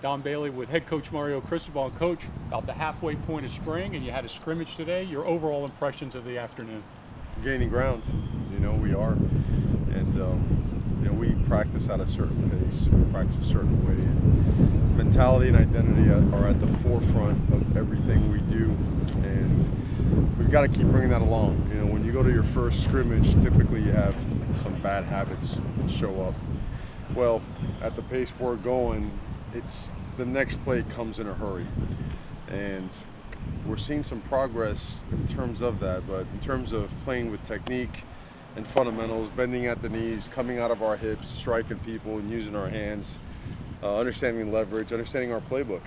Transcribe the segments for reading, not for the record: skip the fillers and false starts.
Don Bailey with head coach Mario Cristobal. Coach, about the halfway point of spring, and you had a scrimmage today. Your overall impressions of the afternoon? Gaining ground, we are, and we practice at a certain pace, we practice a certain way, and mentality and identity are at the forefront of everything we do, and we've got to keep bringing that along. When you go to your first scrimmage, typically you have some bad habits show up. Well, at the pace we're going, it's the next play comes in a hurry, and we're seeing some progress in terms of that, but in terms of playing with technique and fundamentals, bending at the knees, coming out of our hips, striking people and using our hands, understanding leverage, understanding our playbook,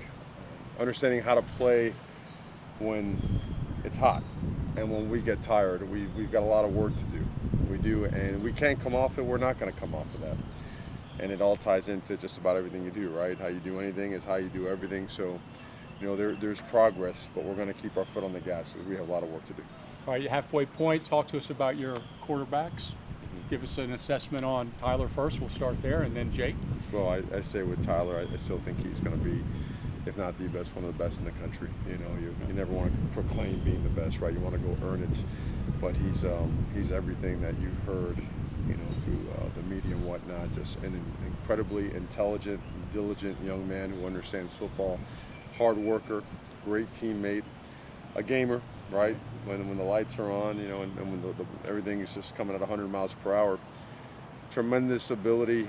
understanding how to play when it's hot and when we get tired. We've got a lot of work to do. We do, and we can't come off it. We're not going to come off of that. And it all ties into just about everything you do, right? How you do anything is how you do everything. So, there's progress, but we're going to keep our foot on the gas because we have a lot of work to do. All right, halfway point, talk to us about your quarterbacks. Give us an assessment on Tyler first. We'll start there, and then Jake. Well, I say with Tyler, I still think he's going to be, if not the best, one of the best in the country. You never want to proclaim being the best, right? You want to go earn it. But he's everything that you heard, through the media and whatnot. Just an incredibly intelligent, diligent young man who understands football, hard worker, great teammate, a gamer, right? When the lights are on, and when everything is just coming at 100 miles per hour. Tremendous ability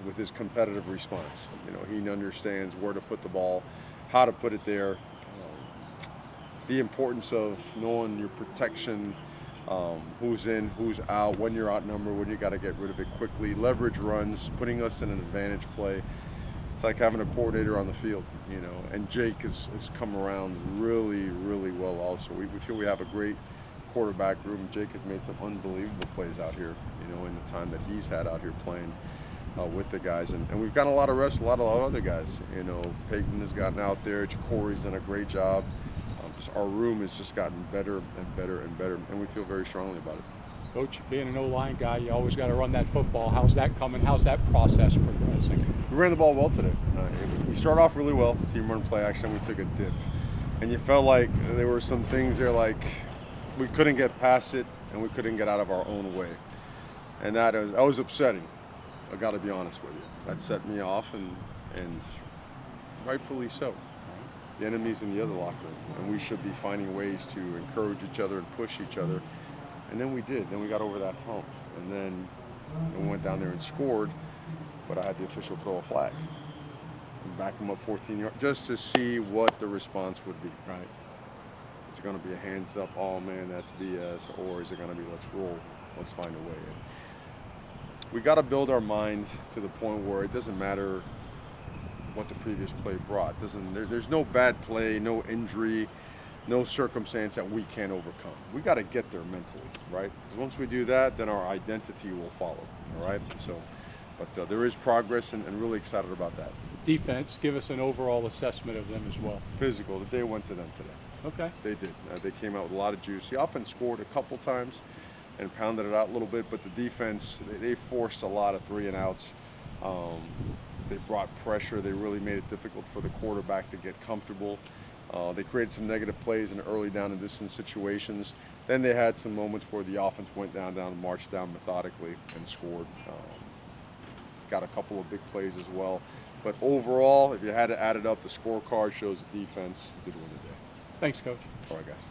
with his competitive response. He understands where to put the ball, how to put it there, the importance of knowing your protection, who's in, who's out, when you're outnumbered, when you got to get rid of it quickly, leverage runs, putting us in an advantage play. It's like having a coordinator on the field, and Jake has come around really, really well also. We feel we have a great quarterback room. Jake has made some unbelievable plays out here, in the time that he's had out here playing with the guys. And we've got a lot of rest, a lot of other guys. Peyton has gotten out there. Jacory's done a great job. Just our room has just gotten better and better and better, and we feel very strongly about it. Coach, being an O-line guy, you always got to run that football. How's that coming? How's that process progressing? We ran the ball well today. We started off really well. Team run play action, we took a dip. And you felt like there were some things there like we couldn't get past it and we couldn't get out of our own way. And that was upsetting. I got to be honest with you. That set me off, and rightfully so. The enemy's in the other locker room, and we should be finding ways to encourage each other and push each other. And then we did. Then we got over that hump, and then we went down there and scored. But I had the official throw a flag and back them up 14 yards just to see what the response would be. Right. Is it going to be a hands up? Oh man, that's BS. Or is it going to be let's roll? Let's find a way. And we got to build our minds to the point where it doesn't matter what the previous play brought. There's no bad play, no injury, no circumstance that we can't overcome. We got to get there mentally, right? Because once we do that, then our identity will follow, all right? So, but there is progress, and really excited about that. Defense, give us an overall assessment of them as well. Physical, the day went to them today. Okay. They did. They came out with a lot of juice. The offense scored a couple times and pounded it out a little bit, but the defense, they forced a lot of 3 and outs. They brought pressure. They really made it difficult for the quarterback to get comfortable. They created some negative plays in early down and distance situations. Then they had some moments where the offense went down, marched down methodically and scored. Got a couple of big plays as well. But overall, if you had to add it up, the scorecard shows the defense did win the day. Thanks, Coach. All right, guys.